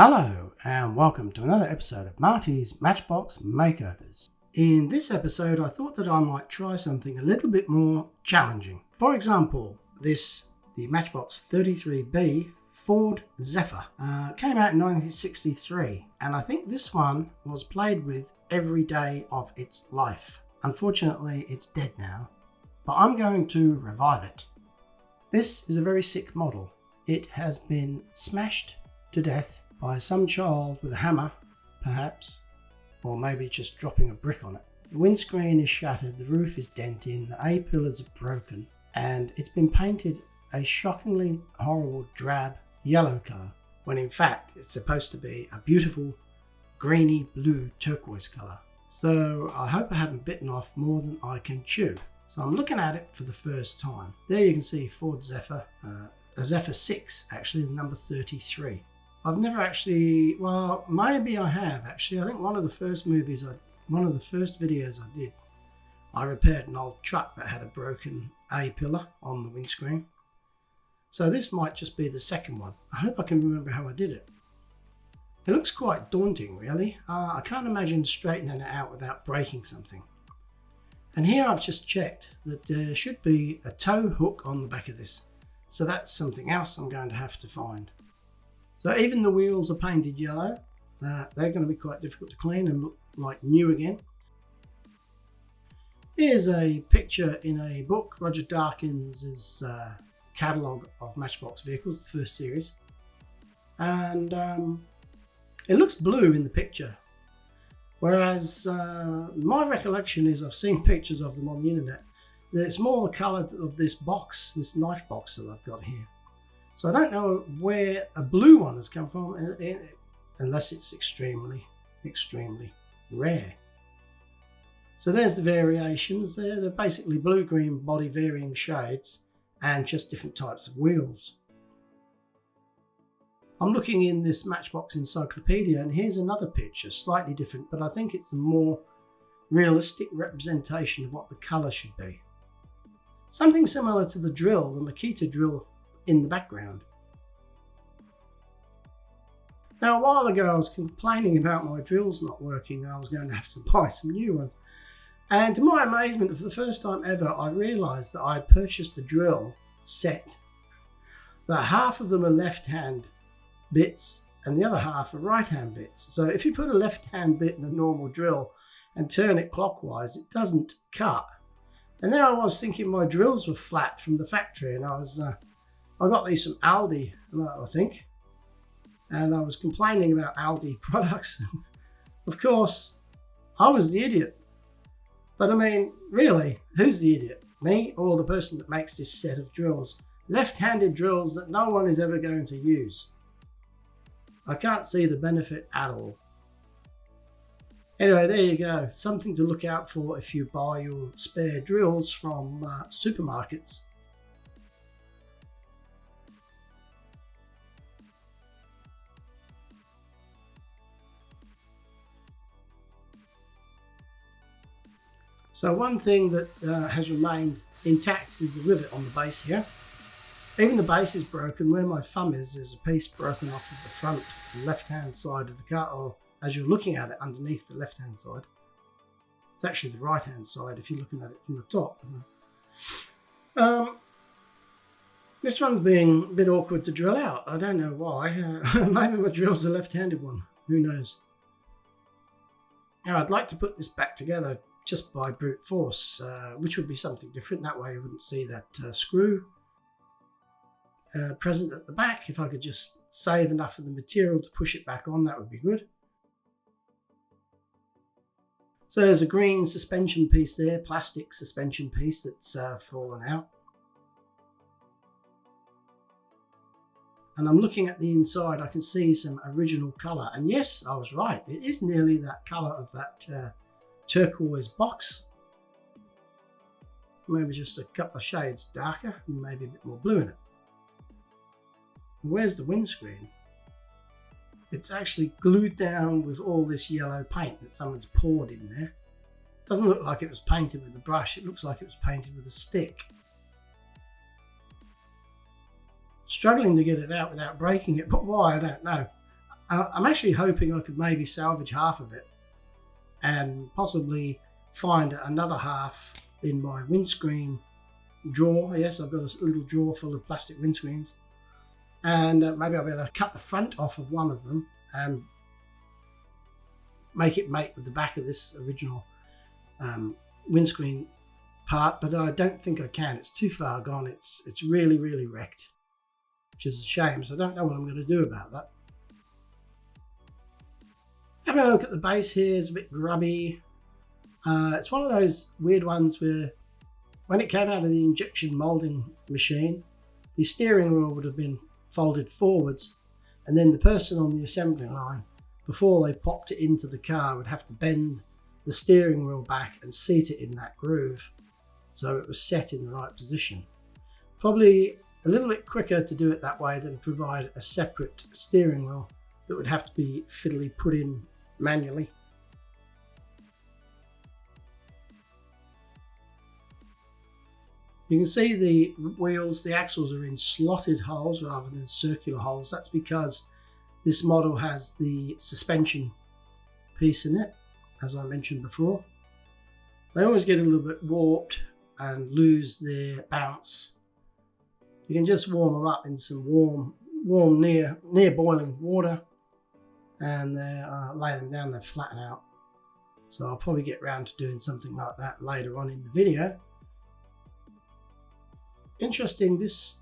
Hello and welcome to another episode of Marty's Matchbox Makeovers. In this episode I thought that I might try something a little bit more challenging. For example, the Matchbox 33b Ford Zephyr came out in 1963, and I think this one was played with every day of its life. Unfortunately it's dead now, but I'm going to revive it. This is a very sick model. It has been smashed to death by some child with a hammer, perhaps, or maybe just dropping a brick on it. The windscreen is shattered, the roof is dented, the A-pillars are broken, and it's been painted a shockingly horrible drab yellow colour, when in fact it's supposed to be a beautiful greeny blue turquoise colour. So I hope I haven't bitten off more than I can chew. So I'm looking at it for the first time. There you can see Ford Zephyr, a Zephyr 6 actually, the number 33. I've never actually, well, maybe I have actually. I think one of the first videos I did, I repaired an old truck that had a broken A-pillar on the windscreen. So this might just be the second one. I hope I can remember how I did it. It looks quite daunting, really. I can't imagine straightening it out without breaking something. And here I've just checked that there should be a tow hook on the back of this. So that's something else I'm going to have to find. So even the wheels are painted yellow. They're going to be quite difficult to clean and look like new again. Here's a picture in a book, Roger Darkins' catalogue of Matchbox vehicles, the first series. And it looks blue in the picture. Whereas my recollection is I've seen pictures of them on the internet. It's more the colour of this box, this knife box that I've got here. So I don't know where a blue one has come from, unless it's extremely, extremely rare. So there's the variations there. They're basically blue-green body, varying shades, and just different types of wheels. I'm looking in this Matchbox encyclopedia, and here's another picture, slightly different, but I think it's a more realistic representation of what the colour should be. Something similar to the drill, the Makita drill, in the background. Now, a while ago I was complaining about my drills not working and I was going to have to buy some new ones. And to my amazement, for the first time ever, I realised that I had purchased a drill set. That half of them are left-hand bits and the other half are right-hand bits. So if you put a left-hand bit in a normal drill and turn it clockwise, it doesn't cut. And then I was thinking my drills were flat from the factory, and I got these from Aldi, I think, and I was complaining about Aldi products. Of course, I was the idiot. But I mean, really, who's the idiot? Me or the person that makes this set of drills? Left-handed drills that no one is ever going to use. I can't see the benefit at all. Anyway, there you go. Something to look out for if you buy your spare drills from supermarkets. So one thing that has remained intact is the rivet on the base here. Even the base is broken. Where my thumb is, there's a piece broken off of the front left-hand side of the car, or as you're looking at it, underneath the left-hand side. It's actually the right-hand side if you're looking at it from the top. This one's being a bit awkward to drill out. I don't know why. Maybe my drill's a left-handed one. Who knows? Now, I'd like to put this back together just by brute force, which would be something different. That way you wouldn't see that screw present at the back. If I could just save enough of the material to push it back on, that would be good. So there's a green suspension piece there, plastic suspension piece that's fallen out. And I'm looking at the inside, I can see some original colour. And yes, I was right, it is nearly that colour of that turquoise box. Maybe just a couple of shades darker and maybe a bit more blue in it. And where's the windscreen? It's actually glued down with all this yellow paint that someone's poured in there. It doesn't look like it was painted with a brush, it looks like it was painted with a stick. Struggling to get it out without breaking it, but why, I don't know. I'm actually hoping I could maybe salvage half of it and possibly find another half in my windscreen drawer. Yes, I've got a little drawer full of plastic windscreens, and maybe I'll be able to cut the front off of one of them and make it mate with the back of this original windscreen part, but I don't think I can. It's too far gone. It's really, really wrecked, which is a shame, so I don't know what I'm going to do about that. Having a look at the base here, it's a bit grubby. It's one of those weird ones where when it came out of the injection molding machine, the steering wheel would have been folded forwards, and then the person on the assembly line, before they popped it into the car, would have to bend the steering wheel back and seat it in that groove so it was set in the right position. Probably a little bit quicker to do it that way than provide a separate steering wheel that would have to be fiddly put in manually. You can see the wheels, the axles are in slotted holes rather than circular holes. That's because this model has the suspension piece in it, as I mentioned before. They always get a little bit warped and lose their bounce. You can just warm them up in some warm near boiling water, and lay them down, they flatten out. So I'll probably get around to doing something like that later on in the video. Interesting, this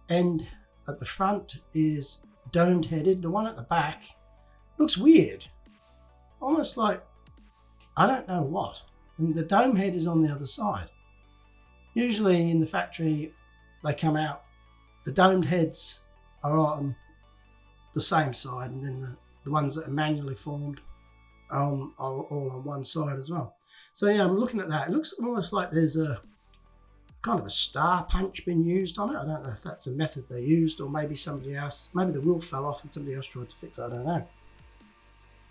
end at the front is domed headed. The one at the back looks weird, almost like I don't know what. And the dome head is on the other side. Usually in the factory they come out, the domed heads are on the same side, and then the ones that are manually formed are all on one side as well. So yeah, I'm looking at that. It looks almost like there's a kind of a star punch been used on it. I don't know if that's a method they used, or maybe somebody else, maybe the wheel fell off and somebody else tried to fix it. I don't know.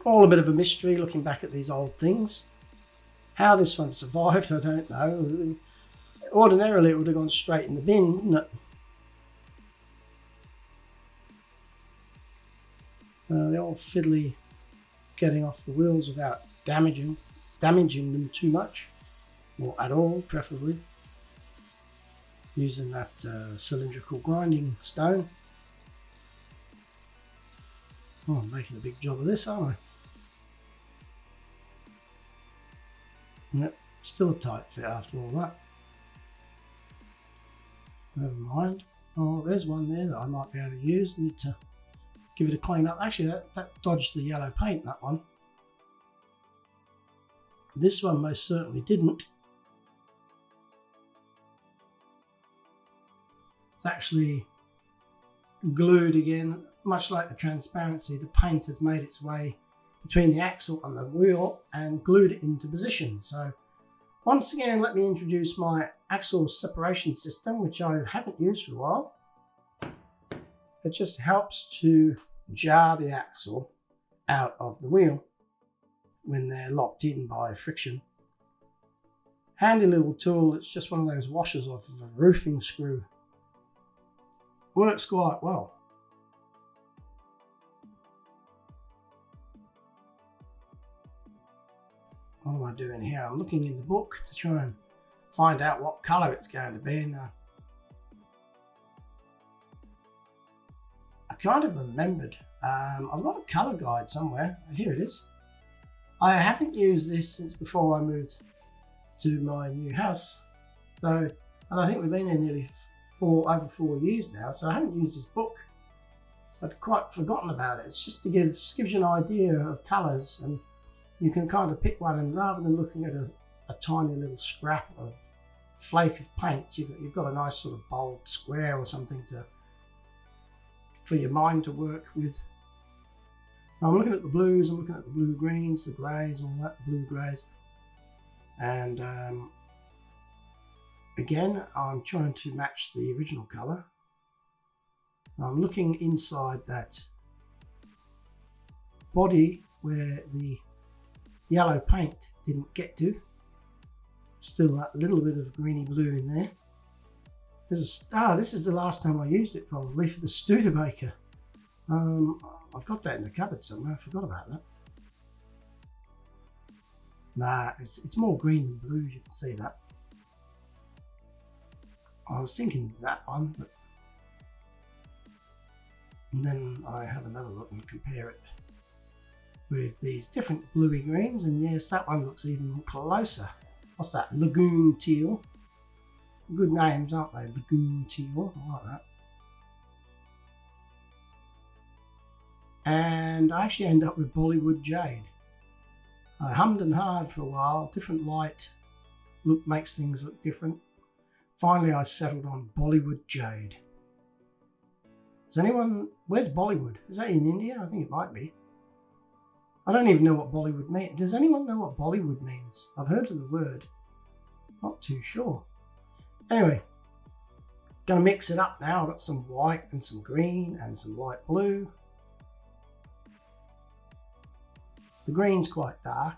All a bit of a mystery looking back at these old things. How this one survived, I don't know. Ordinarily it would have gone straight in the bin, wouldn't it? The old fiddly getting off the wheels without damaging them too much, or at all, preferably. Using that cylindrical grinding stone. Oh, I'm making a big job of this, aren't I? Yep, still a tight fit after all that. Never mind. Oh, there's one there that I might be able to use. Need to give it a clean up. Actually, that dodged the yellow paint, that one. This one most certainly didn't. It's actually glued again, much like the transparency. The paint has made its way between the axle and the wheel and glued it into position. So once again, let me introduce my axle separation system, which I haven't used for a while. It just helps to jar the axle out of the wheel when they're locked in by friction. Handy little tool. It's just one of those washers off of a roofing screw. Works quite well. What am I doing here? I'm looking in the book to try and find out what colour it's going to be. And I kind of remembered. I've got a colour guide somewhere. Here it is. I haven't used this since before I moved to my new house. So, and I think we've been here nearly over 4 years now, so I haven't used this book. I'd quite forgotten about it. It's just to gives you an idea of colours, and you can kind of pick one, and rather than looking at a tiny little scrap of flake of paint, you've got a nice sort of bold square or something for your mind to work with. So I'm looking at the blues, I'm looking at the blue greens, the greys, all that, blue greys, and again, I'm trying to match the original colour. I'm looking inside that body where the yellow paint didn't get to. Still that little bit of greeny blue in there. This is the last time I used it, probably, for the Studebaker. I've got that in the cupboard somewhere. I forgot about that. Nah, it's more green than blue. You can see that. I was thinking it's that one, but and then I have another look and compare it with these different bluey greens, and yes, that one looks even closer. What's that? Lagoon teal. Good names, aren't they? Lagoon teal. I like that. And I actually end up with Bollywood jade. I hummed and hawed for a while. Different light look makes things look different. Finally, I settled on Bollywood jade. Does anyone... Where's Bollywood? Is that in India? I think it might be. I don't even know what Bollywood means. Does anyone know what Bollywood means? I've heard of the word. Not too sure. Anyway, gonna mix it up now. I've got some white and some green and some light blue. The green's quite dark,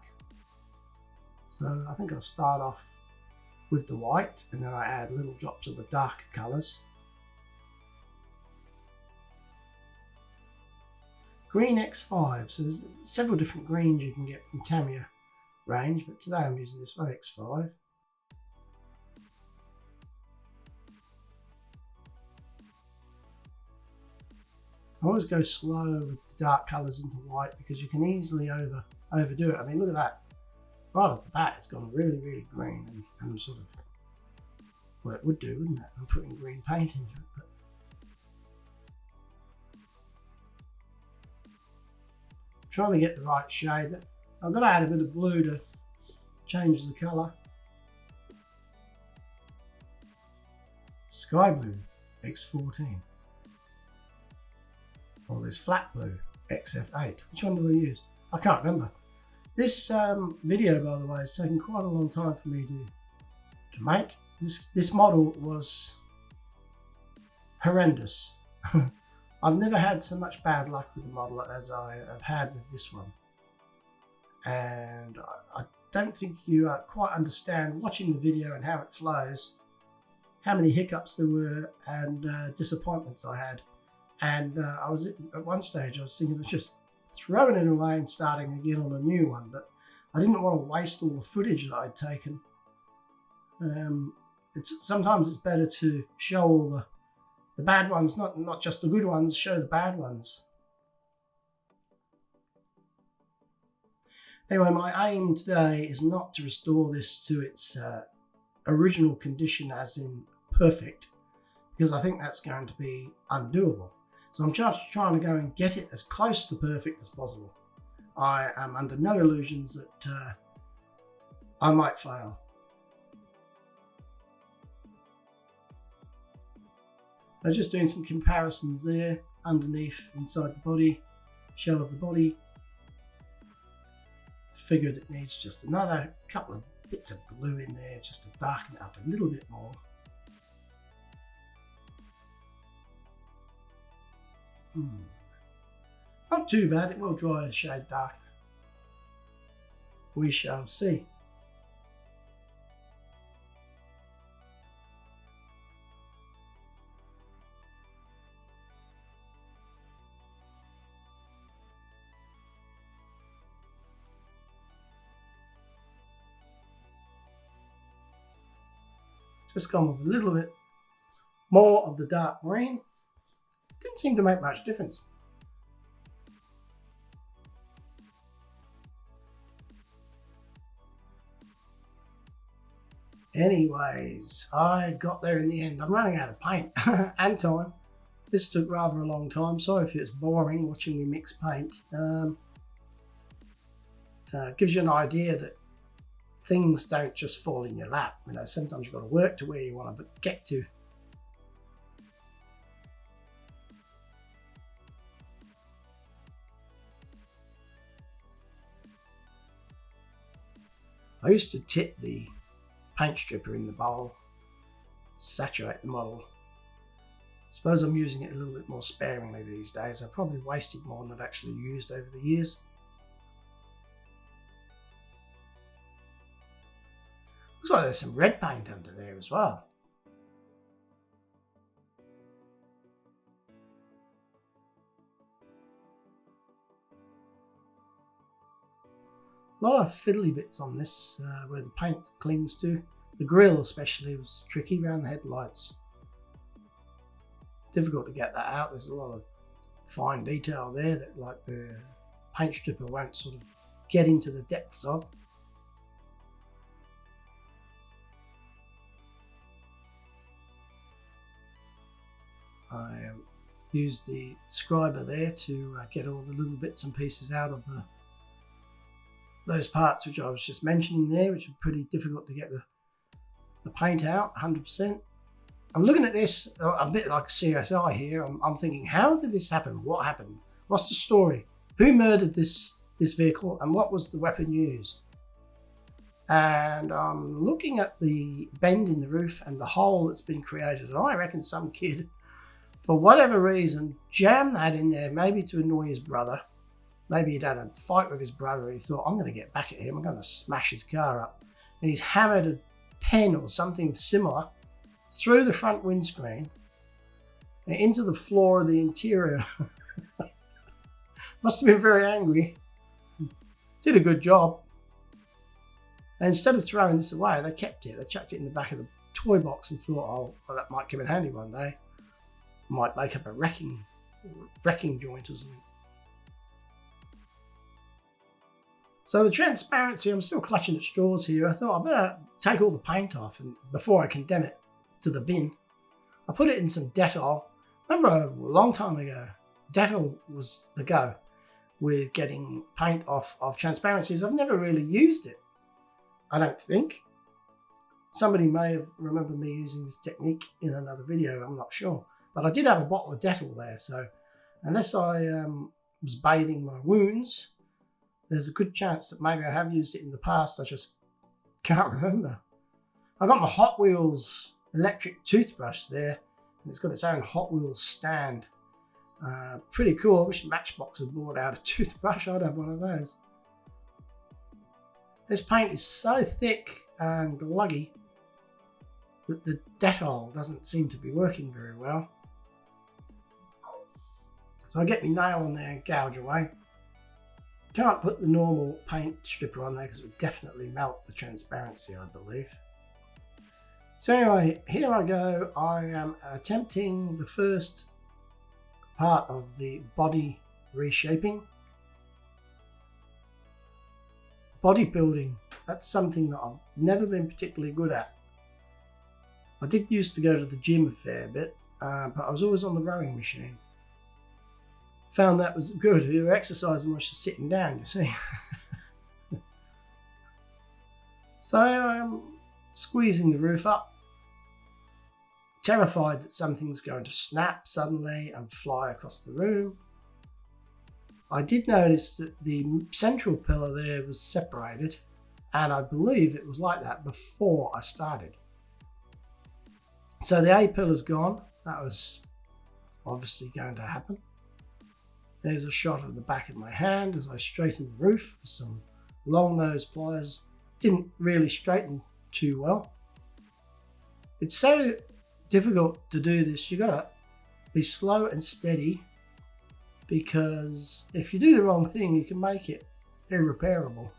so I think I'll start off with the white and then I add little drops of the darker colours. Green X5, so there's several different greens you can get from Tamiya range, but today I'm using this one, X5. I always go slow with the dark colours into white because you can easily overdo it. I mean, look at that. Right off the bat, it's gone really, really green and sort of, well, it would do, wouldn't it? I'm putting green paint into it. But I'm trying to get the right shade. I've got to add a bit of blue to change the colour. Sky blue, X14. Or there's flat blue, XF8. Which one do I use? I can't remember. This video, by the way, has taken quite a long time for me to make. This model was horrendous. I've never had so much bad luck with the model as I have had with this one. And I don't think you quite understand, watching the video and how it flows, how many hiccups there were and disappointments I had. And I was at one stage, I was thinking of just throwing it away and starting again on a new one, but I didn't want to waste all the footage that I'd taken. Sometimes it's better to show all the bad ones, not just the good ones, show the bad ones. Anyway, my aim today is not to restore this to its original condition, as in perfect, because I think that's going to be undoable. So I'm just trying to go and get it as close to perfect as possible. I am under no illusions that I might fail. I'm just doing some comparisons there, underneath, inside the body, shell of the body. Figured it needs just another couple of bits of blue in there just to darken it up a little bit more. Not too bad, it will dry a shade darker. We shall see. Just gone with a little bit more of the dark green. Didn't seem to make much difference. Anyways, I got there in the end. I'm running out of paint and time. This took rather a long time. Sorry if it's boring watching me mix paint. It gives you an idea that things don't just fall in your lap. You know, sometimes you've got to work to where you want to get to. I used to tip the paint stripper in the bowl, saturate the model. I suppose I'm using it a little bit more sparingly these days. I've probably wasted more than I've actually used over the years. Looks like there's some red paint under there as well. A lot of fiddly bits on this where the paint clings to. The grille especially was tricky around the headlights. Difficult to get that out. There's a lot of fine detail there that like the paint stripper won't sort of get into the depths of. I used the scriber there to get all the little bits and pieces out of those parts which I was just mentioning there, which are pretty difficult to get the paint out 100%. I'm looking at this a bit like CSI here. I'm thinking, how did this happen? What happened? What's the story? Who murdered this vehicle and what was the weapon used? And I'm looking at the bend in the roof and the hole that's been created, and I reckon some kid, for whatever reason, jammed that in there, maybe to annoy his brother. Maybe he'd had a fight with his brother and he thought, I'm going to get back at him, I'm going to smash his car up. And he's hammered a pen or something similar through the front windscreen and into the floor of the interior. Must have been very angry. Did a good job. And instead of throwing this away, they kept it. They chucked it in the back of the toy box and thought, oh, well, that might come in handy one day. Might make up a wrecking joint or something. So the transparency, I'm still clutching at straws here. I thought I better take all the paint off and before I condemn it to the bin. I put it in some Dettol. Remember a long time ago, Dettol was the go with getting paint off of transparencies. I've never really used it, I don't think. Somebody may have remembered me using this technique in another video, I'm not sure. But I did have a bottle of Dettol there, so unless I was bathing my wounds, there's a good chance that maybe I have used it in the past. I just can't remember. I got my Hot Wheels electric toothbrush there, and it's got its own Hot Wheels stand. Pretty cool. I wish Matchbox had brought out a toothbrush. I'd have one of those. This paint is so thick and gluggy that the Dettol doesn't seem to be working very well. So I get my nail on there and gouge away. Can't put the normal paint stripper on there because it would definitely melt the transparency, I believe. So anyway, here I go. I am attempting the first part of the body reshaping. Bodybuilding, that's something that I've never been particularly good at. I did used to go to the gym a fair bit, but I was always on the rowing machine. Found that was good. You were exercising while you're sitting down, you see. So I'm squeezing the roof up, terrified that something's going to snap suddenly and fly across the room. I did notice that the central pillar there was separated, and I believe it was like that before I started. So the A pillar's gone. That was obviously going to happen. There's a shot of the back of my hand as I straighten the roof with some long nose pliers. Didn't really straighten too well. It's so difficult to do this. You gotta be slow and steady, because if you do the wrong thing, you can make it irreparable.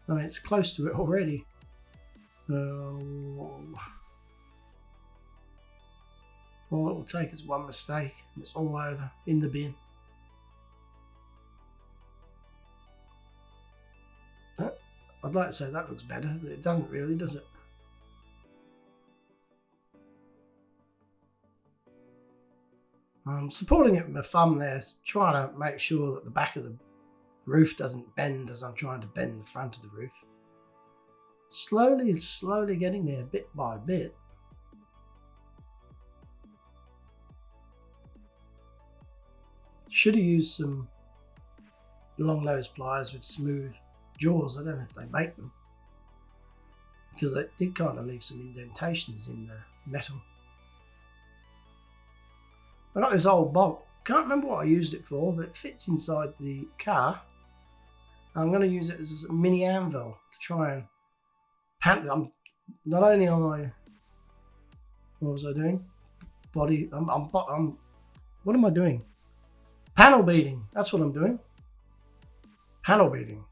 I mean, it's close to it already. All it will take is one mistake and it's all over, in the bin. I'd like to say that looks better, but it doesn't really, does it? I'm supporting it with my thumb there, trying to make sure that the back of the roof doesn't bend as I'm trying to bend the front of the roof. Slowly getting there bit by bit. Should have used some long nose pliers with smooth jaws. I don't know if they make them, because they did kind of leave some indentations in the metal. I got this old bolt. Can't remember what I used it for, but it fits inside the car. I'm going to use it as a mini anvil to try and I'm not only on my, what was I doing? What am I doing? Panel beating. That's what I'm doing. Panel beating.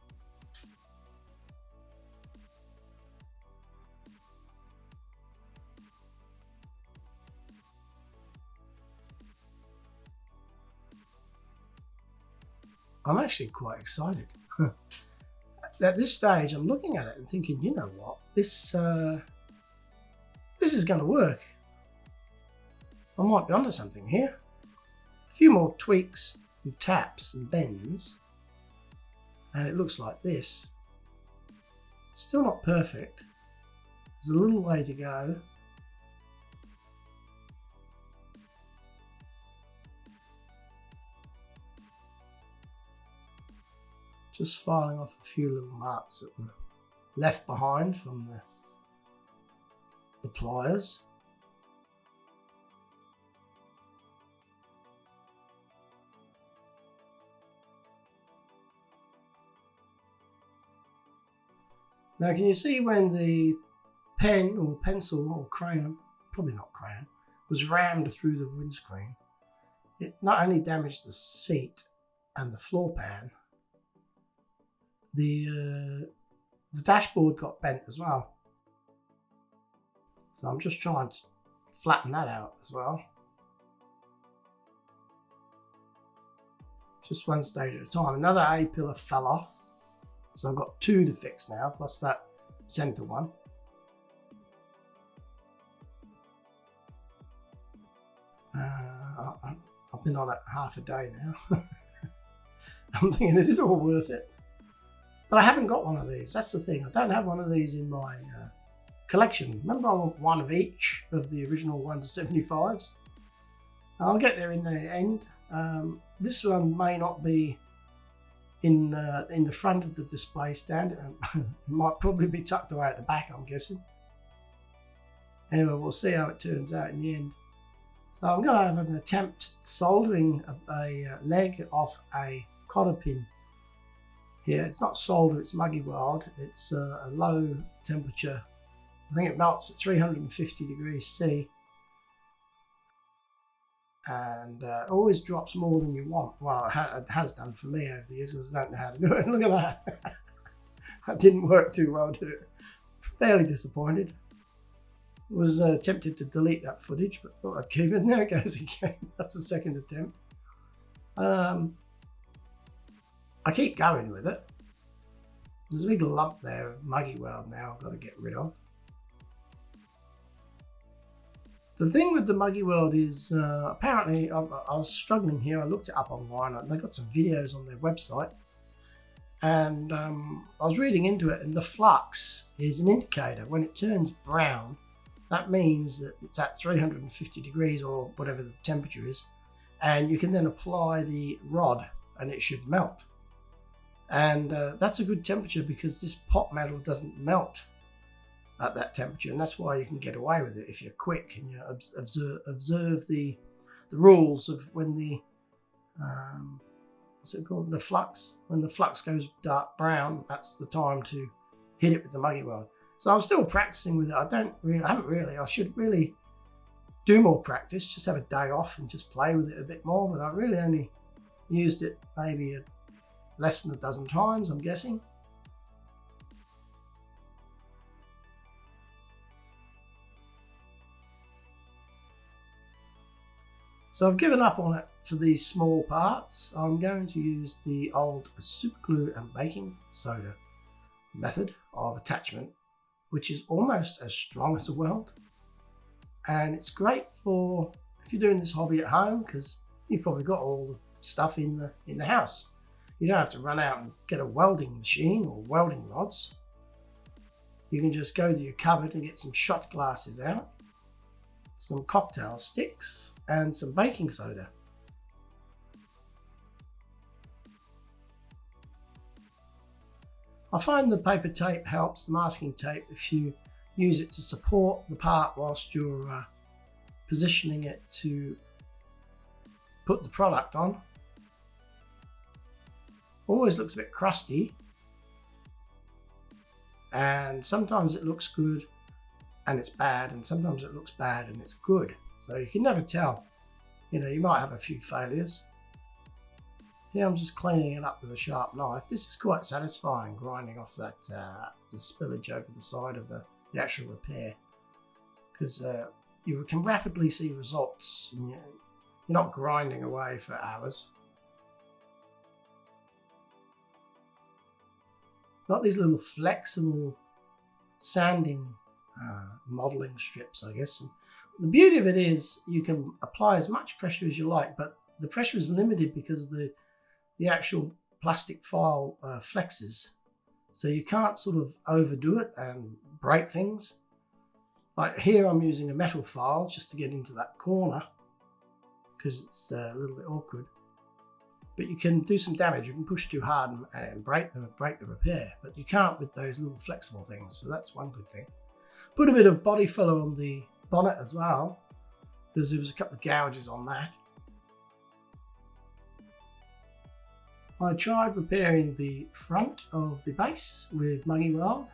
I'm actually quite excited. At this stage, I'm looking at it and thinking, you know what, this is going to work. I might be onto something here. A few more tweaks and taps and bends, and it looks like this. Still not perfect. There's a little way to go. Just filing off a few little marks that were left behind from the pliers. Now, can you see when the pen or pencil or crayon, probably not crayon, was rammed through the windscreen? It not only damaged the seat and the floor pan, the dashboard got bent as well. So I'm just trying to flatten that out as well. Just one stage at a time. Another A-pillar fell off. So I've got two to fix now, plus that center one. I've been on it half a day now. I'm thinking, is it all worth it? But I haven't got one of these. That's the thing. I don't have one of these in my collection. Remember, I want one of each of the original 1 to 75s. I'll get there in the end. This one may not be in the front of the display stand. It might probably be tucked away at the back, I'm guessing. Anyway, we'll see how it turns out in the end. So I'm going to have an attempt soldering a leg off a cotter pin. Here, it's not solder, it's muggy weld. It's a low temperature. I think it melts at 350 degrees C. And always drops more than you want. Well, it has done for me over the years, because I don't know how to do it. Look at that. That didn't work too well, did it? Fairly disappointed. Was tempted to delete that footage, but thought I'd keep it. And there it goes again. That's the second attempt. I keep going with it. There's a big lump there of muggy weld now I've got to get rid of. The thing with the muggy weld is apparently I was struggling here. I looked it up online and they got some videos on their website, and I was reading into it, and the flux is an indicator. When it turns brown, that means that it's at 350 degrees or whatever the temperature is, and you can then apply the rod and it should melt. And that's a good temperature, because this pot metal doesn't melt at that temperature, and that's why you can get away with it if you're quick and you observe the rules of when the what's it called, the flux. When the flux goes dark brown, that's the time to hit it with the muggy weld. So I'm still practicing with it. I should really do more practice, just have a day off and just play with it a bit more, but I really only used it maybe less than a dozen times, I'm guessing. So I've given up on it for these small parts. I'm going to use the old super glue and baking soda method of attachment, which is almost as strong as a weld. And it's great for if you're doing this hobby at home, because you've probably got all the stuff in the house. You don't have to run out and get a welding machine or welding rods. You can just go to your cupboard and get some shot glasses out, some cocktail sticks, and some baking soda. I find the paper tape helps, the masking tape, if you use it to support the part whilst you're positioning it to put the product on. Always looks a bit crusty, and sometimes it looks good and it's bad, and sometimes it looks bad and it's good. So you can never tell. You know, you might have a few failures. Here I'm just cleaning it up with a sharp knife. This is quite satisfying, grinding off that the spillage over the side of the actual repair, because you can rapidly see results, and you're not grinding away for hours. Got these little flexible sanding modelling strips, I guess. And the beauty of it is you can apply as much pressure as you like, but the pressure is limited because the actual plastic file flexes. So you can't sort of overdo it and break things. Like here I'm using a metal file just to get into that corner because it's a little bit awkward. But you can do some damage. You can push too hard and break the repair, but you can't with those little flexible things. So that's one good thing. Put a bit of body filler on the bonnet as well, because there was a couple of gouges on that. I tried repairing the front of the base with Muggy Weld.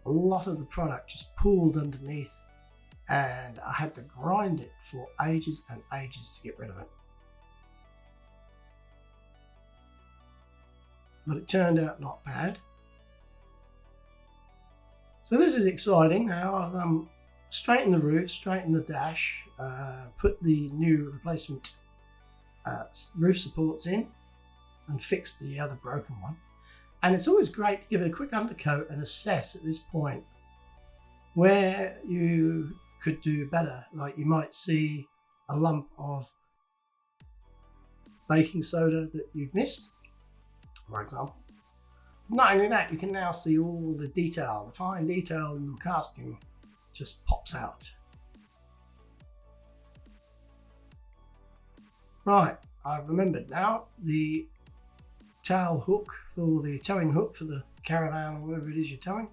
A lot of the product just pooled underneath and I had to grind it for ages and ages to get rid of it. But it turned out not bad. So this is exciting. Now I've straightened the roof, straightened the dash, put the new replacement roof supports in and fixed the other broken one. And it's always great to give it a quick undercoat and assess at this point where you could do better. Like you might see a lump of baking soda that you've missed, for example. Not only that, you can now see all the detail, the fine detail in the casting just pops out. Right, I've remembered now the tail hook for the towing hook for the caravan or whatever it is you're towing.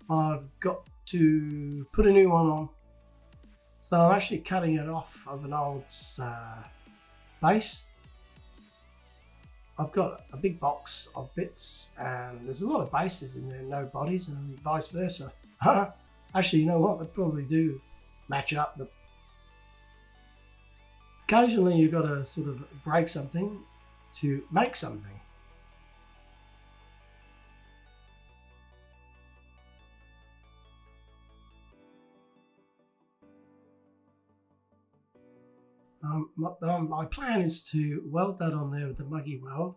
I've got to put a new one on. So I'm actually cutting it off of an old base. I've got a big box of bits and there's a lot of bases in there, no bodies, and vice versa. Actually, you know what? They probably do match up, but occasionally you've got to sort of break something to make something. My plan is to weld that on there with the Muggy Weld.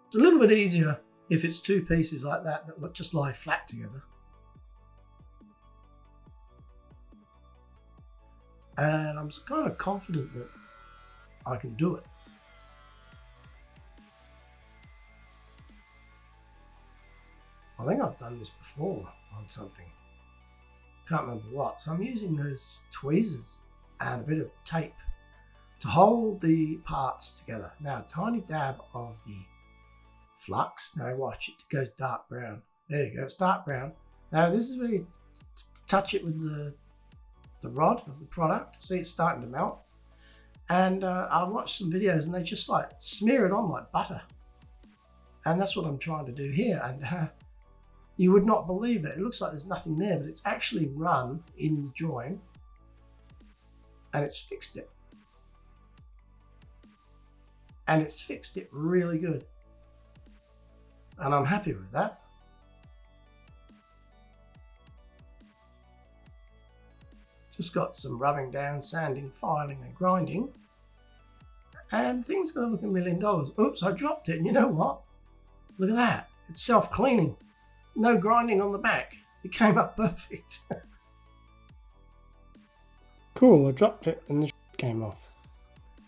It's a little bit easier if it's two pieces like that just lie flat together. And I'm kind of confident that I can do it. I think I've done this before on something. Can't remember what. So I'm using those tweezers and a bit of tape to hold the parts together. Now, a tiny dab of the flux. Now watch, it goes dark brown. There you go, it's dark brown. Now this is where you touch it with the rod of the product. See, it's starting to melt. And I watched some videos and they just like smear it on like butter. And that's what I'm trying to do here. And you would not believe it. It looks like there's nothing there, but it's actually run in the join and it's fixed it. And it's fixed it really good. And I'm happy with that. Just got some rubbing down, sanding, filing and grinding. And things gonna look $1 million. Oops, I dropped it. And you know what? Look at that. It's self-cleaning. No grinding on the back. It came up perfect. Cool, I dropped it and the came off.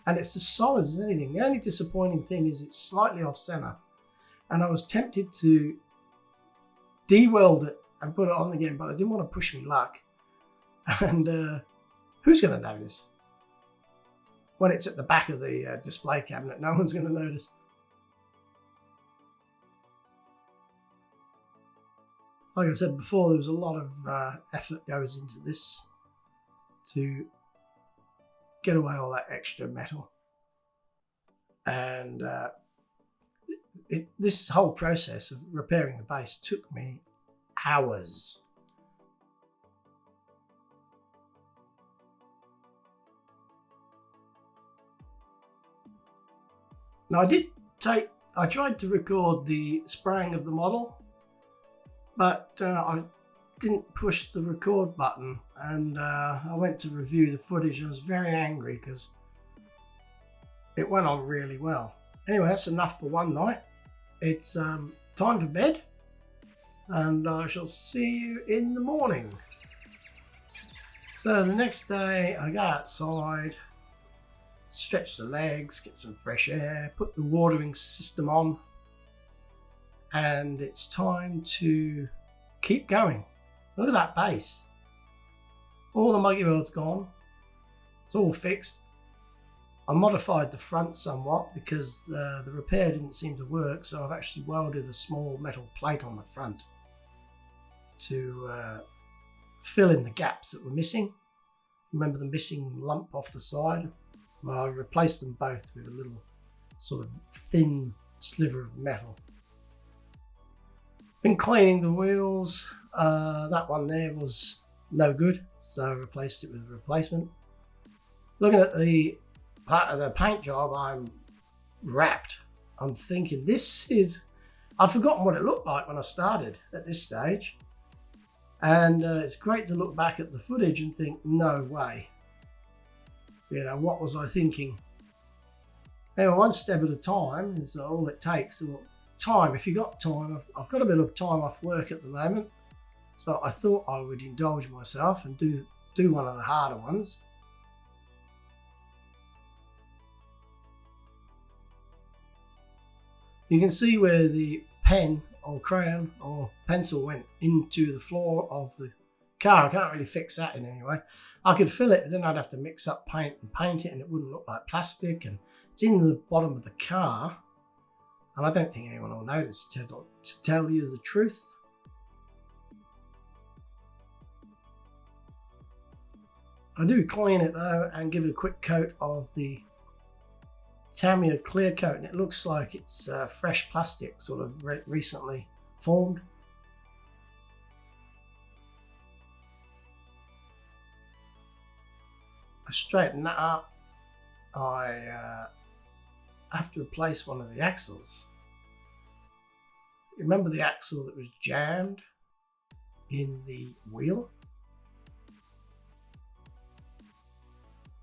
And it's as solid as anything. The only disappointing thing is it's slightly off center. And I was tempted to de-weld it and put it on again, but I didn't want to push me luck. And who's going to notice? When it's at the back of the display cabinet, no one's going to notice. Like I said before, there was a lot of effort goes into this to get away all that extra metal. And this whole process of repairing the base took me hours. Now I tried to record the spraying of the model, but I didn't push the record button, and I went to review the footage and I was very angry because it went on really well. Anyway, that's enough for one night. it's time for bed, and I shall see you in the morning. So the next day I go outside, stretch the legs, get some fresh air, put the watering system on, and it's time to keep going. Look at that base. All the muggy weld's gone. It's all fixed. I modified the front somewhat because the repair didn't seem to work, so I've actually welded a small metal plate on the front to fill in the gaps that were missing. Remember the missing lump off the side? Well, I replaced them both with a little sort of thin sliver of metal. Been cleaning the wheels. That one there was no good, so I replaced it with a replacement. Looking at the part of the paint job, I'm wrapped. I'm thinking I've forgotten what it looked like when I started at this stage. And it's great to look back at the footage and think, no way. What was I thinking? One step at a time is all it takes. Time, if you got time, I've got a bit of time off work at the moment. So I thought I would indulge myself and do one of the harder ones. You can see where the pen or crayon or pencil went into the floor of the car. I can't really fix that in any way. I could fill it, but then I'd have to mix up paint and paint it, and it wouldn't look like plastic. And it's in the bottom of the car, and I don't think anyone will notice, to tell you the truth. I do clean it though and give it a quick coat of the Tamiya clear coat, and it looks like it's fresh plastic, sort of recently formed. I straighten that up. I have to replace one of the axles. Remember the axle that was jammed in the wheel?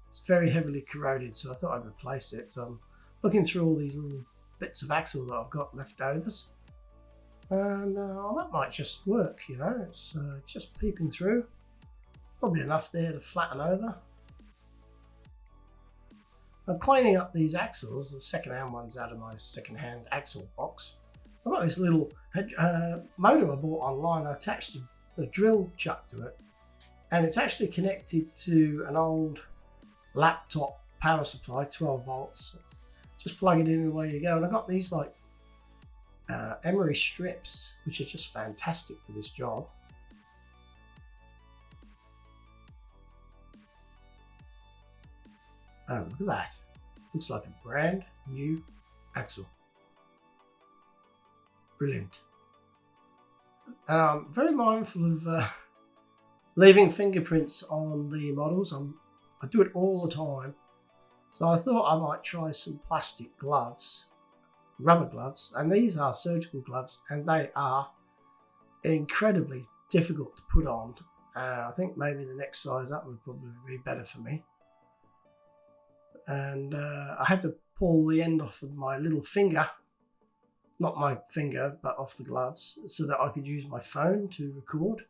It's very heavily corroded, so I thought I'd replace it. So I'm looking through all these little bits of axle that I've got leftovers, and that might just work. It's just peeping through. Probably enough there to flatten over. I'm cleaning up these axles, the second-hand ones, out of my second-hand axle box. I've got this little motor I bought online. I attached a drill chuck to it, and it's actually connected to an old laptop power supply, 12 volts. Just plug it in and away you go. And I got these like emery strips, which are just fantastic for this job. Oh, look at that. Looks like a brand new axle. Brilliant. Very mindful of leaving fingerprints on the models. I do it all the time. So I thought I might try some plastic gloves, rubber gloves, and these are surgical gloves, and they are incredibly difficult to put on. I think maybe the next size up would probably be better for me. And I had to pull the end off of my little finger, not my finger, but off the gloves, so that I could use my phone to record.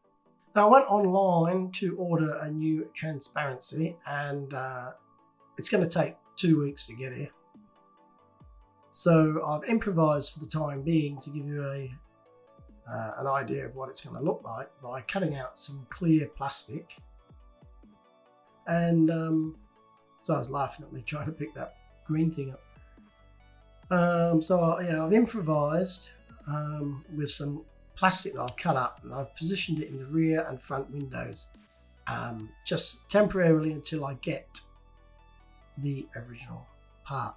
Now I went online to order a new transparency, and it's going to take 2 weeks to get here. So I've improvised for the time being to give you an idea of what it's going to look like by cutting out some clear plastic. And so I was laughing at me trying to pick that green thing up. I've improvised with some plastic that I've cut up, and I've positioned it in the rear and front windows, just temporarily until I get the original part.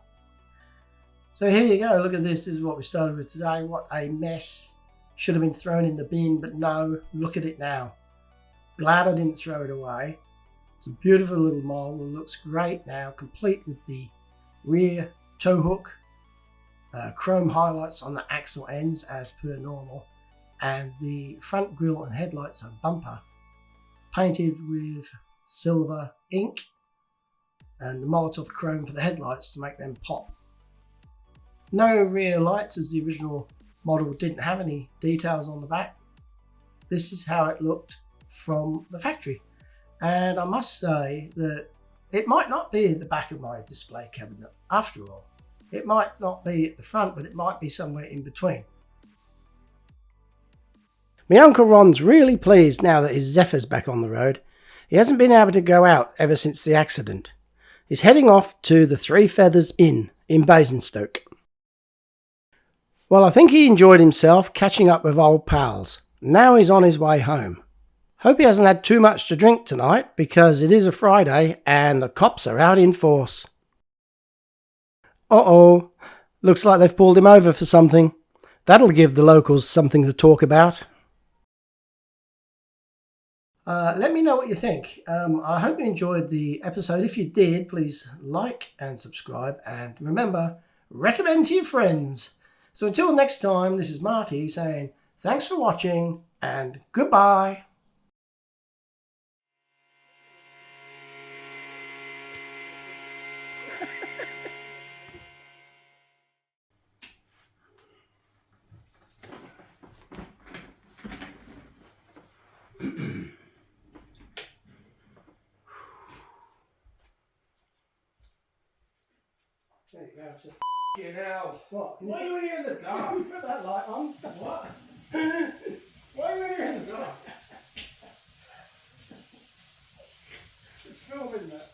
So here you go, look at this. This is what we started with today. What a mess. Should have been thrown in the bin, but no, look at it now. Glad I didn't throw it away. It's a beautiful little model. It looks great now, complete with the rear tow hook, chrome highlights on the axle ends as per normal, and the front grille and headlights and bumper painted with silver ink and the Molotov chrome for the headlights to make them pop. No rear lights as the original model didn't have any details on the back. This is how it looked from the factory. And I must say that it might not be at the back of my display cabinet after all. It might not be at the front, but it might be somewhere in between. My Uncle Ron's really pleased now that his Zephyr's back on the road. He hasn't been able to go out ever since the accident. He's heading off to the Three Feathers Inn in Basingstoke. Well, I think he enjoyed himself catching up with old pals. Now he's on his way home. Hope he hasn't had too much to drink tonight because it is a Friday and the cops are out in force. Uh-oh, looks like they've pulled him over for something. That'll give the locals something to talk about. Let me know what you think. I hope you enjoyed the episode. If you did, please like and subscribe. And remember, recommend to your friends. So until next time, this is Marty saying thanks for watching and goodbye. There you go. Just You know. what? Why are you in here in the dark? Put that light on. What? Why are you in here in the dark? It's filming that.